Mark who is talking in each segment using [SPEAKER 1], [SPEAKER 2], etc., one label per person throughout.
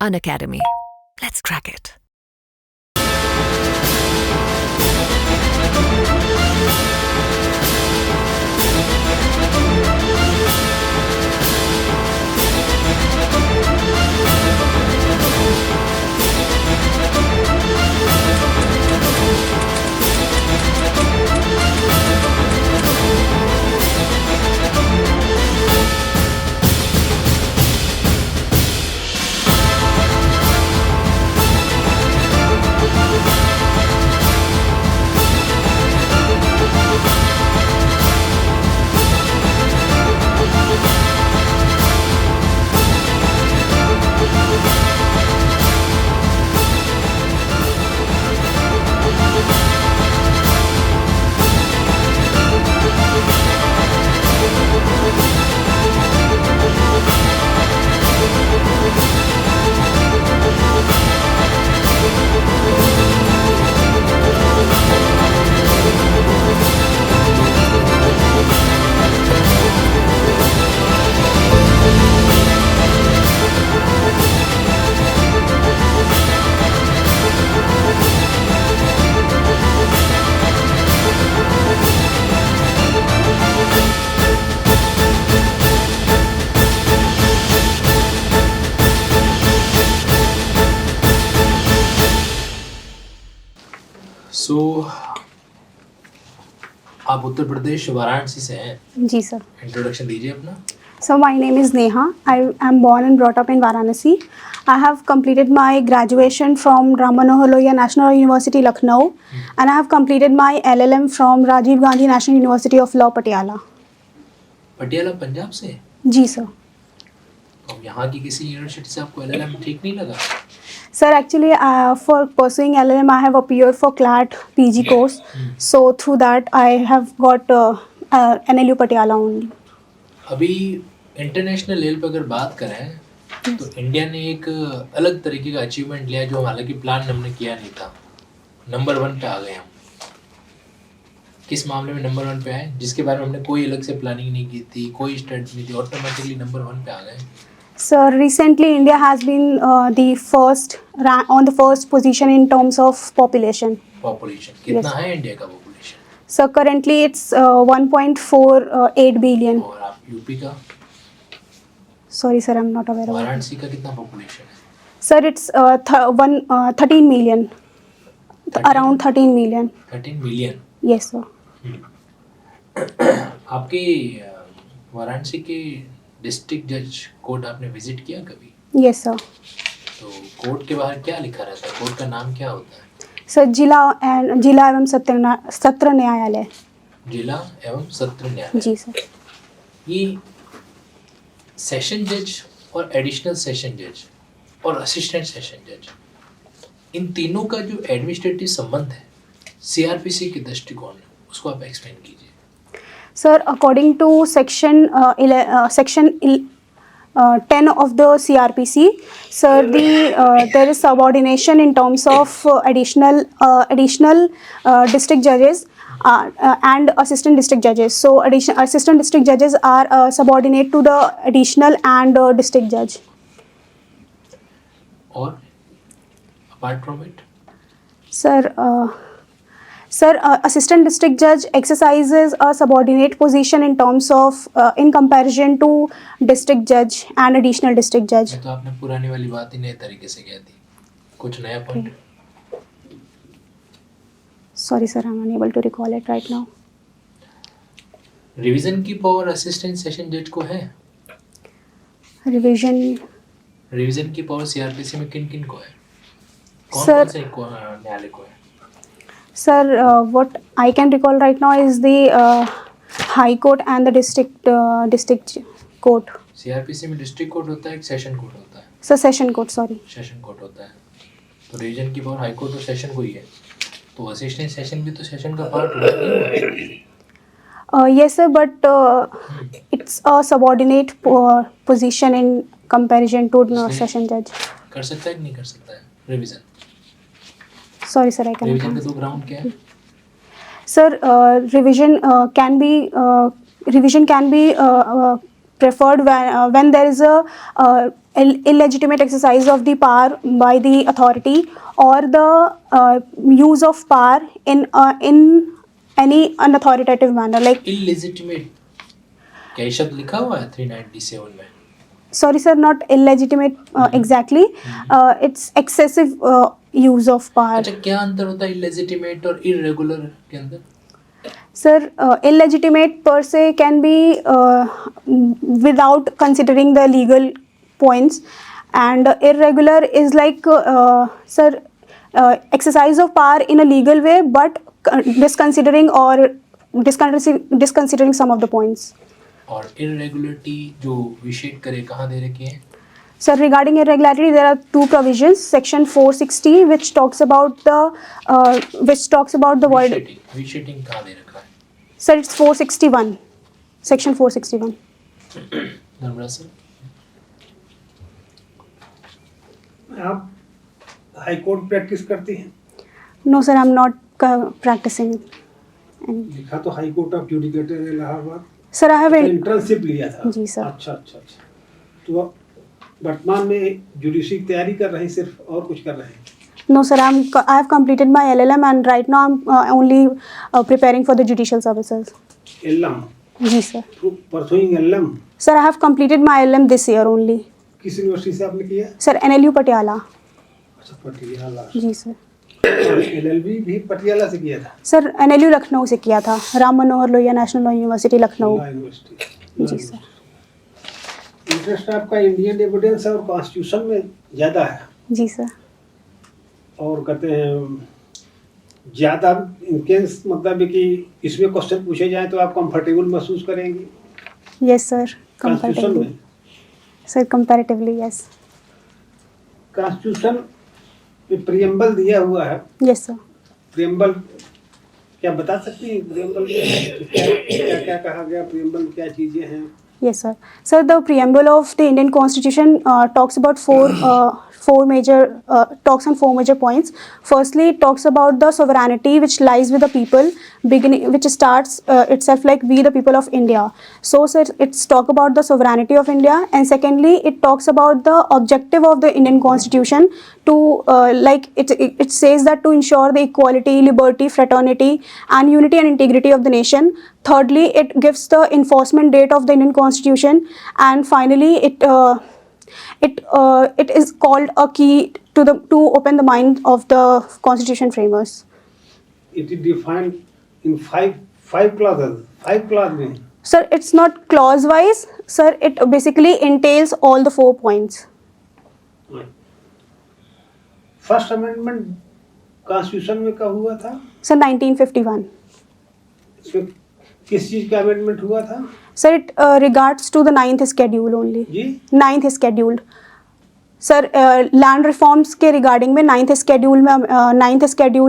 [SPEAKER 1] Unacademy. Let's crack it.
[SPEAKER 2] सो आप उत्तर प्रदेश वाराणसी से हैं।
[SPEAKER 3] जी सर.
[SPEAKER 2] इंट्रोडक्शन दीजिए अपना।
[SPEAKER 3] So my name is Neha. I am born and brought up in Varanasi. I have completed my graduation from Ram Manohar Lohia National University, Lucknow, and I have completed my LLM from Rajiv Gandhi National University of Law, Patiala.
[SPEAKER 2] Patiala Punjab से?
[SPEAKER 3] जी sir.
[SPEAKER 2] अब यहाँ की किसी university से आपको LLM ठीक नहीं लगा?
[SPEAKER 3] Sir, actually, for pursuing LLM, I have appeared for CLAT PG course. So through that, I have got NLU Patiala only.
[SPEAKER 2] अभी इंटरनेशनल लेवल पर अगर बात करें तो इंडिया ने एक अलग तरीके का अचीवमेंट लिया जो हालांकि प्लान हमने किया नहीं था। नंबर 1 पे आ गए हम। किस मामले में नंबर 1 पे आए, जिसके बारे में हमने कोई अलग से प्लानिंग नहीं की थी, कोई स्टडी नहीं थी, ऑटोमेटिकली नंबर 1 पे आ गए।
[SPEAKER 3] Sir, recently India has been on the first position in terms of population.
[SPEAKER 2] Population कितना है इंडिया का population?
[SPEAKER 3] So currently it's 1.48 billion.
[SPEAKER 2] और आप यूपी का?
[SPEAKER 3] Sorry sir, I'm not aware of it.
[SPEAKER 2] Varanasi का कितना पॉपुलेशन है?
[SPEAKER 3] Sir, it's 13 million.
[SPEAKER 2] 13?
[SPEAKER 3] Around 13 million.
[SPEAKER 2] 13 million.
[SPEAKER 3] Yes sir.
[SPEAKER 2] आपकी वाराणसी के डिस्ट्रिक्ट जज कोर्ट आपने विजिट किया कभी?
[SPEAKER 3] Yes sir.
[SPEAKER 2] तो कोर्ट के बाहर क्या लिखा रहता है? कोर्ट का नाम क्या होता है?
[SPEAKER 3] Sir, जिला एवं सत्र न्यायालय.
[SPEAKER 2] जिला एवं सत्र न्यायालय।
[SPEAKER 3] जी सर.
[SPEAKER 2] ये सेशन जज और एडिशनल सेशन जज और असिस्टेंट सेशन जज, इन तीनों का जो एडमिनिस्ट्रेटिव संबंध है सीआरपीसी के दृष्टिकोण में, उसको आप एक्सप्लेन कीजिए।
[SPEAKER 3] Sir, according to section 10 of the CRPC, sir, there is subordination in terms of additional district judges and assistant district judges. So, assistant district judges are subordinate to the additional and district judge.
[SPEAKER 2] और apart from it,
[SPEAKER 3] Sir, assistant district judge exercises a subordinate position in terms of in comparison to district judge and additional district judge.
[SPEAKER 2] तो आपने पुरानी वाली बात ही नए तरीके से कह दी, कुछ नया point?
[SPEAKER 3] Sorry sir, I'm unable to recall it right now.
[SPEAKER 2] Revision की पावर असिस्टेंट सेशन जज को है? रिवीजन की पावर सीआरपीसी में किन किन को है? कौन
[SPEAKER 3] Sir-
[SPEAKER 2] कौन से न्यायालय को है?
[SPEAKER 3] Sir, what I can recall right now is the High Court and the district court.
[SPEAKER 2] CrPC में डिस्ट्रिक्ट कोर्ट होता है, एक सेशन कोर्ट होता है।
[SPEAKER 3] So session court, sorry.
[SPEAKER 2] Session court होता है। तो रिवीजन की पावर हाई कोर्ट और सेशन को ही है। तो असिस्टेंट सेशन भी तो सेशन का पार्ट होता है।
[SPEAKER 3] Yes sir, but it's a subordinate position in comparison to session judge.
[SPEAKER 2] कर सकता है कि नहीं कर सकता है revision?
[SPEAKER 3] Sorry sir, I cannot
[SPEAKER 2] revision का
[SPEAKER 3] answer.
[SPEAKER 2] तो ग्राउंड क्या है?
[SPEAKER 3] Sir, revision can be preferred when there is a illegitimate exercise of the power by the authority or the use of power in any unauthoritative manner, like
[SPEAKER 2] illegitimate, क्या ये शब्द लिखा हुआ है 397 में?
[SPEAKER 3] sorry sir, not illegitimate exactly, it's excessive use of power.
[SPEAKER 2] अच्छा, क्या अंतर होता है इलेजिटिमेट और इरेगुलर के अंदर?
[SPEAKER 3] Sir, illegitimate per se can be without considering the legal points, and irregular is like sir, exercise of power in a legal way but disconsidering some of the points.
[SPEAKER 2] और irregularity जो विशेष करे कहाँ दे रखी है?
[SPEAKER 3] Sir, regarding irregularity, there are two provisions. Section 460, which talks about the word.
[SPEAKER 2] विशेटिंग कहाँ दे रखा है?
[SPEAKER 3] Sir, it's 461. Section 461.
[SPEAKER 2] Dharmraj sir,
[SPEAKER 4] आप हाई कोर्ट प्रैक्टिस करती हैं?
[SPEAKER 3] No, sir, I'm not practicing.
[SPEAKER 4] लिखा तो high court of judicature Allahabad.
[SPEAKER 3] Sir, I have
[SPEAKER 4] internship लिया था।
[SPEAKER 3] जी सर।
[SPEAKER 4] अच्छा। तो आप वर्तमान में जुडिशरी की तैयारी कर रहे हैं सिर्फ, और कुछ कर रहे हैं?
[SPEAKER 3] No, sir, I have completed my LLM and right now I'm only preparing for the judicial services.
[SPEAKER 4] LLM?
[SPEAKER 3] जी sir.
[SPEAKER 4] Pursuing LLM?
[SPEAKER 3] Sir, I have completed my LLM this year only.
[SPEAKER 4] किस यूनिवर्सिटी से आपने किया?
[SPEAKER 3] Sir, NLU Patiala.
[SPEAKER 4] अच्छा, पटियाला।
[SPEAKER 3] जी sir.
[SPEAKER 4] LLB भी पटियाला से किया था?
[SPEAKER 3] सर, NLU लखनऊ से किया था, Ram Manohar Lohia national law university Lucknow.
[SPEAKER 4] University.
[SPEAKER 3] जी सर।
[SPEAKER 4] इंटरेस्ट आपका इंडियन एविडेंस और कॉन्स्टिट्यूशन में ज़्यादा है?
[SPEAKER 3] जी सर।
[SPEAKER 4] और कहते हैं ज़्यादा इनकेस मतलब है कि इसमें क्वेश्चन पूछे जाएं तो आप कंफर्टेबल महसूस करेंगी?
[SPEAKER 3] यस सर,
[SPEAKER 4] कॉन्स्टिट्यूशन में?
[SPEAKER 3] Sir, comparatively yes.
[SPEAKER 4] कॉन्स्टिट्यूशन में प्रियम्बल दिया हुआ है।
[SPEAKER 3] Yes sir.
[SPEAKER 4] प्रियम्बल क्या बता सकती हैं? प्रियम्बल में क्या क्या कहा गया? प्रियम्बल में क्या चीज़ें हैं?
[SPEAKER 3] Yes, sir. Sir, the preamble of the Indian Constitution talks about four major points. Firstly, it talks about the sovereignty which lies with the people, which starts itself like we the people of India. So, sir, it's talk about the sovereignty of India, and secondly, it talks about the objective of the Indian Constitution to like it says that to ensure the equality, liberty, fraternity, and unity and integrity of the nation. Thirdly, it gives the enforcement date of the Indian Constitution, and finally, it is called a key to open the mind of the Constitution framers.
[SPEAKER 4] It is defined in five clauses. 5 clauses.
[SPEAKER 3] Sir, it's not clause wise. Sir, it basically entails all the 4 points.
[SPEAKER 4] First amendment constitution में कब हुआ था?
[SPEAKER 3] Sir, 1951.
[SPEAKER 4] इसमें किस चीज़ का amendment हुआ था?
[SPEAKER 3] Sir, it regards to the 9th schedule only.
[SPEAKER 4] जी?
[SPEAKER 3] 9th schedule. Sir, land reforms के रिगार्डिंग में 9th स्केड्यूल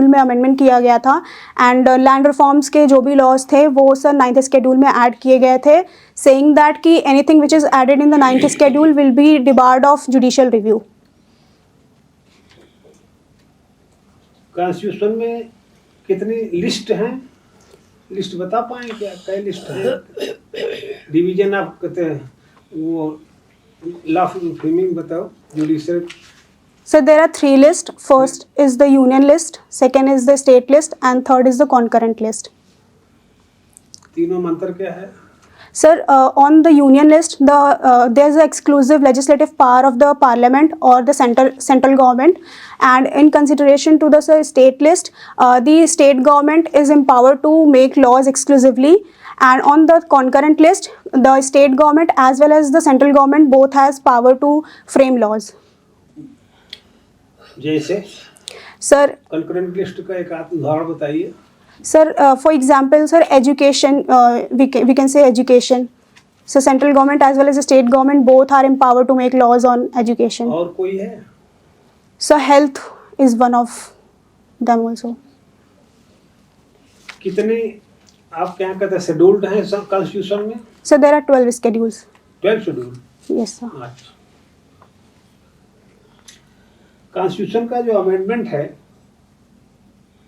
[SPEAKER 3] में अमेंडमेंट किया गया था, एंड लैंड रिफॉर्म्स के जो भी लॉज थे वो सर 9th स्केड्यूल में ऐड किए गए थे, सेइंग दैट कि anything which is added in the 9th schedule will be debarred of judicial review.
[SPEAKER 4] Constitution में कितनी लिस्ट हैं? लिस्ट बता पाएँ क्या? कई लिस्ट है? डिवीजन आप कहते हैं वो लॉ फ्रेमिंग बताओ, judicial.
[SPEAKER 3] So there are 3 lists. First is the union list, second is the state list, and third is the concurrent list.
[SPEAKER 4] तीनों में अंतर क्या है?
[SPEAKER 3] Sir, on the union list, there's an exclusive legislative power of the parliament or the central government, and in consideration to the state list, the state government is empowered to make laws exclusively, and on the concurrent list, the state government as well as the central government both has power to frame laws.
[SPEAKER 4] जैसे?
[SPEAKER 3] Sir,
[SPEAKER 4] concurrent list का एक आध उदाहरण बताइए।
[SPEAKER 3] Sir, for example, sir, education, we can say education. So central government as well as the state government both are empowered to make laws on education.
[SPEAKER 4] और कोई है?
[SPEAKER 3] So health is one of them also.
[SPEAKER 4] कितने आप क्या कहते हैं scheduled हैं constitution में?
[SPEAKER 3] So there are 12 schedules.
[SPEAKER 4] 12 schedule.
[SPEAKER 3] Yes, sir.
[SPEAKER 4] अच्छा। कॉन्स्टिट्यूशन का जो अमेंडमेंट है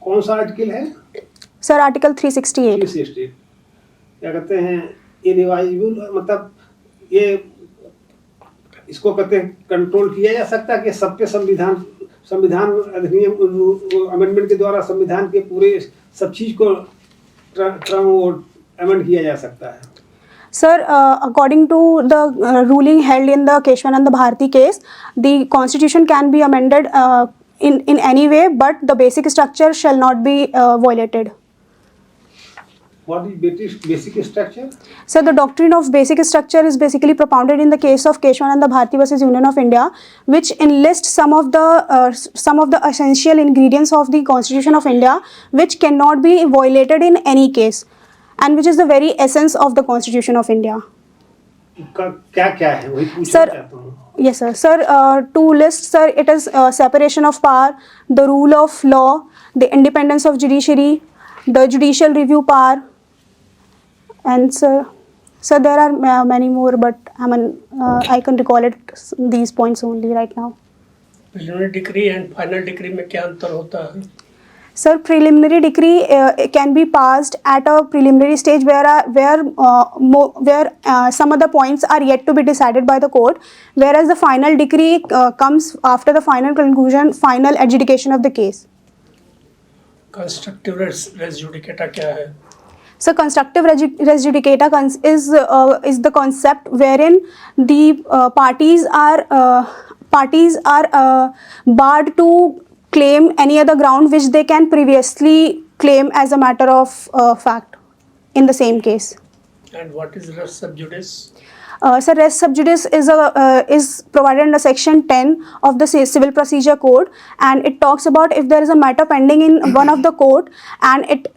[SPEAKER 4] कौन सा आर्टिकल है?
[SPEAKER 3] Sir, Article 368.
[SPEAKER 4] 360 क्या कहते हैं इनएवाइजेबल, मतलब ये इसको कहते हैं कंट्रोल किया जा सकता है कि सब पे संविधान अधिनियम अमेंडमेंट के द्वारा संविधान के पूरे सब चीज को अमेंड किया जा सकता है?
[SPEAKER 3] Sir, according to the ruling held in the Keshwananda Bharati case, the constitution can be amended in any way, but the basic structure shall not be violated.
[SPEAKER 4] What is basic structure?
[SPEAKER 3] So the doctrine of basic structure is basically propounded in the case of Keshwananda Bharati versus Union of India, which enlists some of the essential ingredients of the Constitution of India, which cannot be violated in any case, and which is the very essence of the Constitution of India.
[SPEAKER 4] क्या क्या है वही पूछना
[SPEAKER 3] Sir,
[SPEAKER 4] चाहता हूँ.
[SPEAKER 3] yes, sir. Sir, to list, sir, it is separation of power, the rule of law, the independence of judiciary, the judicial review power, and sir, there are many more, but I can recall these points only right now.
[SPEAKER 5] Preliminary decree and final decree में क्या अंतर होता है?
[SPEAKER 3] Sir, preliminary decree can be passed at a preliminary stage where some of the points are yet to be decided by the court, whereas the final decree comes after the final conclusion, final adjudication of the case.
[SPEAKER 5] Constructive res judicata क्या है?
[SPEAKER 3] So, constructive res judicata is the concept wherein the parties are barred to claim any other ground which they can previously claim as a matter of fact in the same case.
[SPEAKER 5] And what is res sub judice?
[SPEAKER 3] Sir, res sub judice is provided under section 10 of the Civil Procedure Code, and it talks about if there is a matter pending in one of the court and it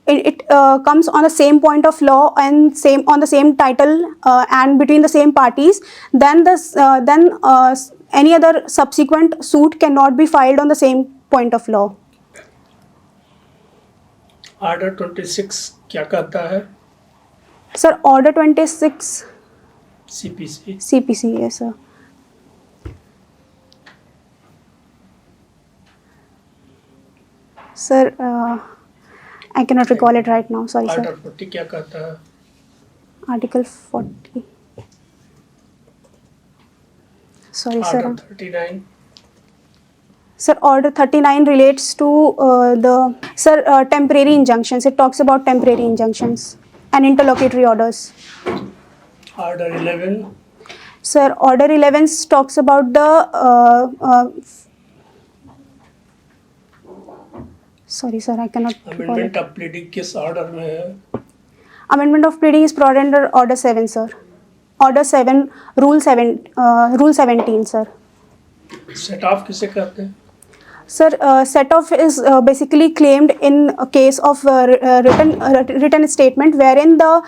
[SPEAKER 3] comes on the same point of law and on the same title and between the same parties, then any other subsequent suit cannot be filed on the same point of law.
[SPEAKER 5] Order 26 क्या कहता है?
[SPEAKER 3] Sir, Order 26 CPC, yes, sir. Sir, I cannot recall it right now. Sorry,
[SPEAKER 5] Order
[SPEAKER 3] sir.
[SPEAKER 5] 40 क्या कहता है?
[SPEAKER 3] Article 40. Sorry, sir.
[SPEAKER 5] Order 39.
[SPEAKER 3] Sir, Order 39 relates to temporary injunctions. It talks about temporary injunctions and interlocutory orders.
[SPEAKER 5] Order 11.
[SPEAKER 3] Sir, Order 11 talks about the sorry, sir, I cannot recall
[SPEAKER 5] amendment
[SPEAKER 3] it.
[SPEAKER 5] Of pleading किस order में है?
[SPEAKER 3] Amendment of pleading is provided under Order 7, sir. Order 7, Rule 17, sir.
[SPEAKER 5] Set of किसे कहते हैं?
[SPEAKER 3] Sir, set off is basically claimed in a case of written statement wherein the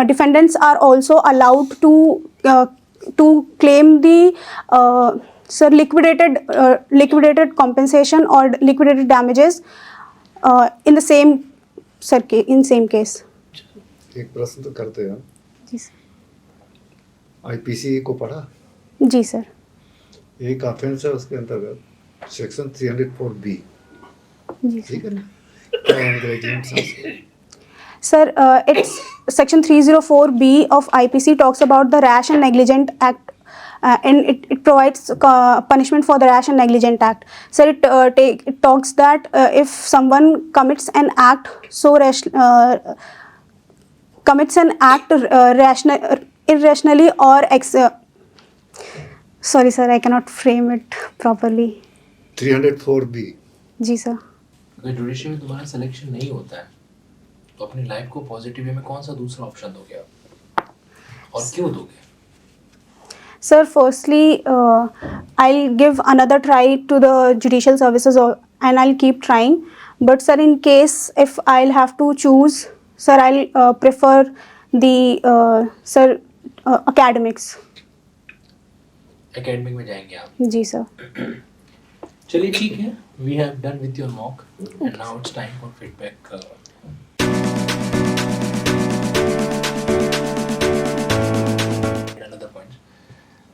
[SPEAKER 3] defendants are also allowed to claim the liquidated compensation or liquidated damages in the same same case.
[SPEAKER 6] एक प्रश्न तो करते हैं.
[SPEAKER 3] जी sir.
[SPEAKER 6] IPC को पढ़ा?
[SPEAKER 3] जी sir.
[SPEAKER 6] एक offence है उसके अंतर्गत सेक्शन 304B.
[SPEAKER 3] जी
[SPEAKER 6] ठीक है ना? क्या अंग्रेजी में समझ?
[SPEAKER 3] Sir, it's section 304B of IPC talks about the rash and negligent act, and it provides punishment for the rash and negligent act. Sir, it talks that if someone commits an act irrationally or sorry sir, I cannot frame it properly.
[SPEAKER 6] 304B.
[SPEAKER 3] जी sir.
[SPEAKER 2] अगर judiciary में तुम्हारा selection नहीं होता है तो अपनी life को पॉजिटिव वे में कौन सा दूसरा ऑप्शन दोगे आप और क्यों दोगे?
[SPEAKER 3] Sir, firstly, I'll give another try to the judicial services and I'll keep trying. But sir, in case if I'll have to choose, sir, I'll prefer the academics.
[SPEAKER 2] Academic में जाएंगे आप?
[SPEAKER 3] जी सर.
[SPEAKER 2] चलिए ठीक है, we have done with your mock and now it's time for feedback. Another point,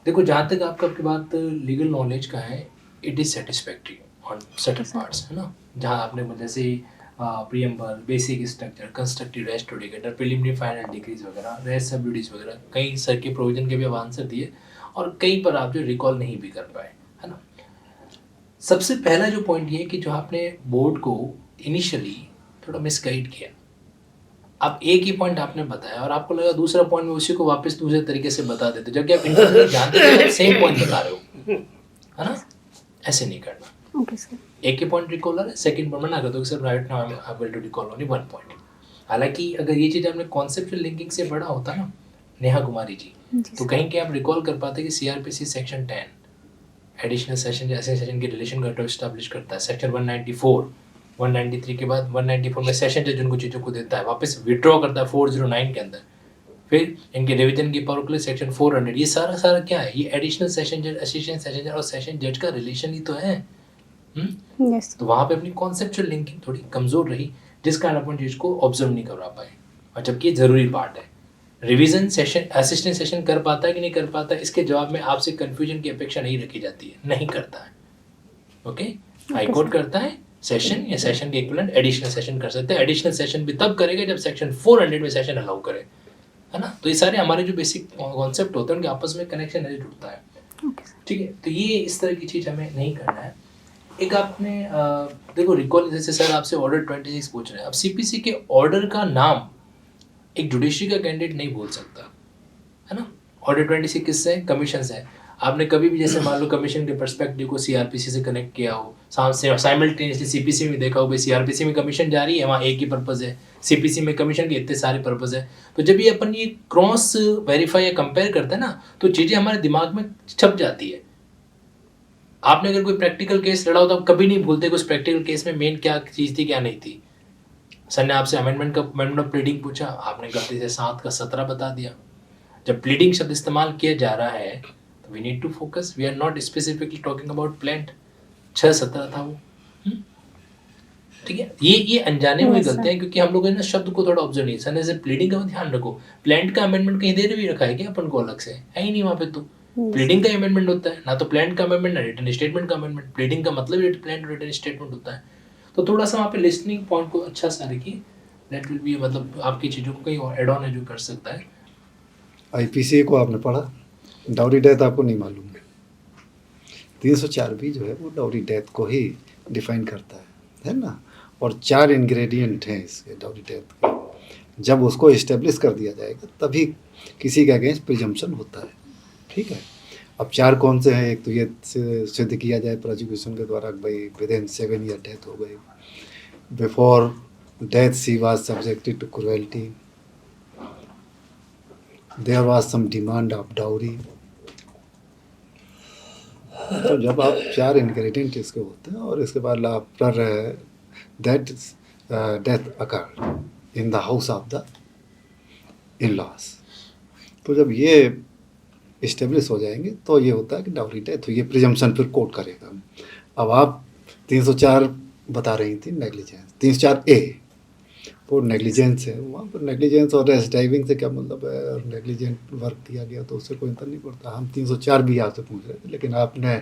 [SPEAKER 2] देखो जहाँ तक आपकी बात लीगल नॉलेज का है, it is satisfactory on certain parts, है ना. जहाँ आपने जैसे preamble, basic structure, constructive rest indicator, preliminary final degrees वगैरह, रेस्ट सब ड्यूटीज वगैरह, कई सर के प्रोविजन के भी अब आंसर दिए और कई पर आप जो रिकॉल नहीं भी कर पाए, है ना। सबसे पहला जो पॉइंट ये कि जो आपने बोर्ड को इनिशियली थोड़ा मिसगाइड किया, आप एक ही पॉइंट आपने बताया और आपको लगा दूसरा पॉइंट में उसी को वापस दूसरे तरीके से बता देते, जबकि आप इंटरनली जानते थे आप सेम पॉइंट बता रहे हो, है ना। ऐसे नहीं करना।
[SPEAKER 3] Okay, sir.
[SPEAKER 2] एक ही पॉइंट रिकॉल है, सेकंड पॉइंट मना कर दो कि sir right now I am able to recall only one point. हालांकि अगर ये चीज़ आपने कॉन्सेप्चुअल लिंकिंग से पढ़ा होता ना नेहा कुमारी जी, तो कहीं के आप रिकॉल कर पाते कि सीआरपीसी सेक्शन 10 एडिशनल सेशन या ऐसे सेशन के रिलेशन को एस्टैब्लिश करता है। सेक्शन 194 193 के बाद 194 में सेशन जज उनको चीज़ों को देता है, वापस विड्रॉ करता है 409 के अंदर। फिर इनके रिवीजन की पावर के लिए सेक्शन 400, ये सारा क्या है, ये एडिशनल सेशन जज, असिस्टेंट सेशन जज और सेशन जज का रिलेशन ही तो है।
[SPEAKER 3] Yes.
[SPEAKER 2] तो वहाँ पे अपनी कॉन्सेप्चुअल लिंकिंग थोड़ी कमज़ोर रही, जिस कारण अपन चीज़ को ऑब्जर्व नहीं करवा पाए, और जबकि ये ज़रूरी पार्ट है। रिवीजन सेशन असिस्टेंट सेशन कर पाता है कि नहीं कर पाता है, इसके जवाब में आपसे कन्फ्यूजन की अपेक्षा नहीं रखी जाती है, नहीं करता है। ओके, हाई कोर्ट करता है सेशन या सेशन के इक्विवेलेंट एडिशनल सेशन कर सकते हैं। एडिशनल सेशन भी तब करेगा जब सेक्शन 400 में सेशन अलाउ करे, है ना। तो ये सारे हमारे जो बेसिक कॉन्सेप्ट होते हैं उनके आपस में कनेक्शन नहीं जुड़ता है, ठीक है। तो ये इस तरह की चीज़ हमें नहीं करना है। एक आपने देखो रिकॉल, जैसे सर आपसे ऑर्डर 26 पूछ रहे हैं, अब सीपीसी के ऑर्डर का नाम एक जुडिशरी का कैंडिडेट नहीं बोल सकता, है ना। ऑर्डर 26 किससे, कमीशन से। आपने कभी भी जैसे मान लो कमीशन के पर्सपेक्टिव को सीआरपीसी से कनेक्ट किया हो, साइमल्टेनियसली सीपीसी में देखा हो भाई सीआरपीसी में कमीशन जा रही है, वहाँ एक ही पर्पज़ है, सीपीसी में कमीशन के इतने सारे पर्पज़ है। तो जब ये अपन ये क्रॉस वेरीफाई या कंपेयर करते हैं ना, तो चीज़ें हमारे दिमाग में छप जाती है। आपने अगर कोई प्रैक्टिकल केस लड़ा हो तो आप कभी नहीं भूलते कि उस प्रैक्टिकल केस में मेन क्या चीज़ थी क्या नहीं थी। सर ने आपसे अमेंडमेंट ऑफ प्लीडिंग पूछा, आपने गलती से 7 का 17 बता दिया। जब प्लीडिंग शब्द इस्तेमाल किया जा रहा है तो we need to focus, we are not specifically talking about plaint. 6-17 था वो, ठीक है। ये अनजाने हुए गलते हैं, क्योंकि हम लोग ना शब्द को थोड़ा ऑब्जर्व नहीं। सर ने प्लीडिंग का ध्यान रखो, प्लेंट का अमेंडमेंट कहीं दे भी रखा है क्या अपन को अलग से, है ही नहीं वहाँ पे। तो प्लीडिंग का अमेंडमेंट होता है ना, तो प्लान का अमेंडमेंट ना रिटन स्टेटमेंट का अमेंडमेंट। प्लीडिंग का मतलब प्लान रिटन स्टेटमेंट होता है। तो थोड़ा सा वहाँ पे लिस्निंग पॉइंट को अच्छा सा रखिए, दैट विल बी, मतलब आपकी चीज़ों को कहीं और एड ऑन है जो कर सकता है।
[SPEAKER 6] आईपीसी को आपने पढ़ा, डाउरी डेथ आपको नहीं मालूम है। 304 भी जो है वो डाउरी डेथ को ही डिफाइन करता है ना। और 4 इंग्रेडिएंट हैं इसके डाउरी डेथ के। जब उसको इस्टेब्लिश कर दिया जाएगा तभी किसी के अगेंस्ट प्रिजम्पशन होता है, ठीक है। अब 4 कौन से हैं, एक तो ये सिद्ध किया जाए प्रोसिक्यूशन के द्वारा भाई विदिन 7 ईयर डेथ हो गई, before death she was subjected to cruelty, there was some demand of dowry. तो जब आप 4 इंग्रेडिएंट इसके होते हैं और इसके बाद after that death occurred in the house of the in-laws, तो जब ये इस्टेब्लिश हो जाएंगे तो ये होता है कि डाउरी डेथ, तो ये प्रिजम्पशन फिर कोर्ट करेगा। अब आप 304 बता रही थी नेग्लिजेंस, 304A वो नेग्लिजेंस है। वहाँ पर नेग्लिजेंस और रेस ड्राइविंग से क्या मतलब है, और नेग्लिजेंट वर्क किया गया तो उससे कोई अंतर नहीं पड़ता। हम 304 भी आपसे पूछ रहे थे, लेकिन आपने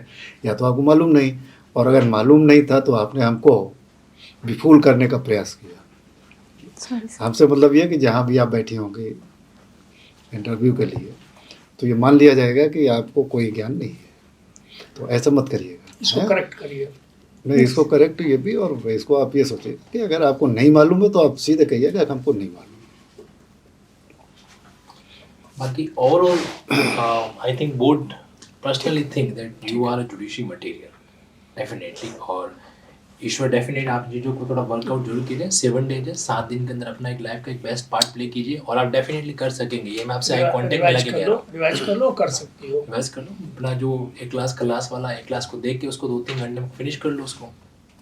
[SPEAKER 6] या तो आपको मालूम नहीं, और अगर मालूम नहीं था तो आपने हमको विफूल करने का प्रयास किया। हमसे मतलब ये कि जहाँ भी आप बैठी होंगी इंटरव्यू के लिए, तो ये मान लिया जाएगा कि आपको कोई ज्ञान नहीं है। तो ऐसा मत करिएगा,
[SPEAKER 5] इसको करेक्ट करिए।
[SPEAKER 6] नहीं, इसको करेक्ट ये भी, और इसको आप ये सोचिए कि अगर आपको नहीं मालूम है तो आप सीधे कहिए कि हमको नहीं मालूम।
[SPEAKER 2] बाकी overall I think board personally think that you are a judiciary material definitely, और ईश्वर डेफिनेट आप चीज़ों को थोड़ा वर्कआउट जरूर कीजिए। 7 डेज है, 7 दिन के अंदर अपना एक लाइफ का एक बेस्ट पार्ट प्ले कीजिए और आप डेफिनेटली कर सकेंगे। ये मैं आपसे आई कॉन्टेक्ट में लगे कह रहा हूँ,
[SPEAKER 5] रिवाइज कर लो, कर सकती हो,
[SPEAKER 2] रिवाइज कर लो अपना जो एक क्लास वाला एक क्लास को देख के उसको 2-3 घंटे में फिनिश कर लो उसको,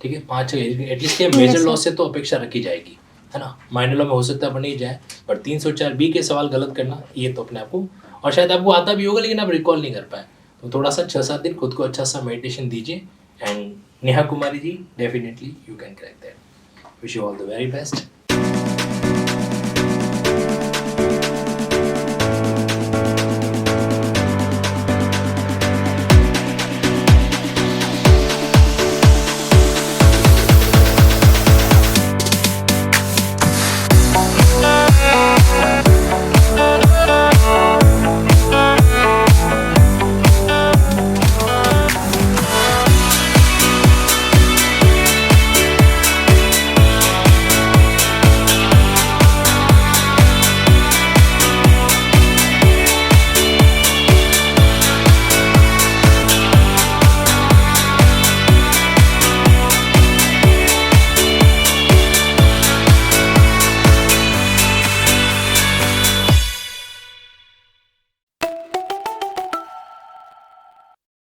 [SPEAKER 2] ठीक है। 5 एटलीस्ट ये मेजर लॉस से तो अपेक्षा रखी जाएगी, है ना। माइनर लॉ में हो सकता है बन ही जाए, पर 304B के सवाल गलत करना ये तो अपने आप को, और शायद आपको आता भी होगा लेकिन आप रिकॉल नहीं कर पाए, तो थोड़ा सा 6-7 दिन खुद को अच्छा सा मेडिटेशन दीजिए। And Neha Kumari ji, definitely you can crack that. Wish you all the very best.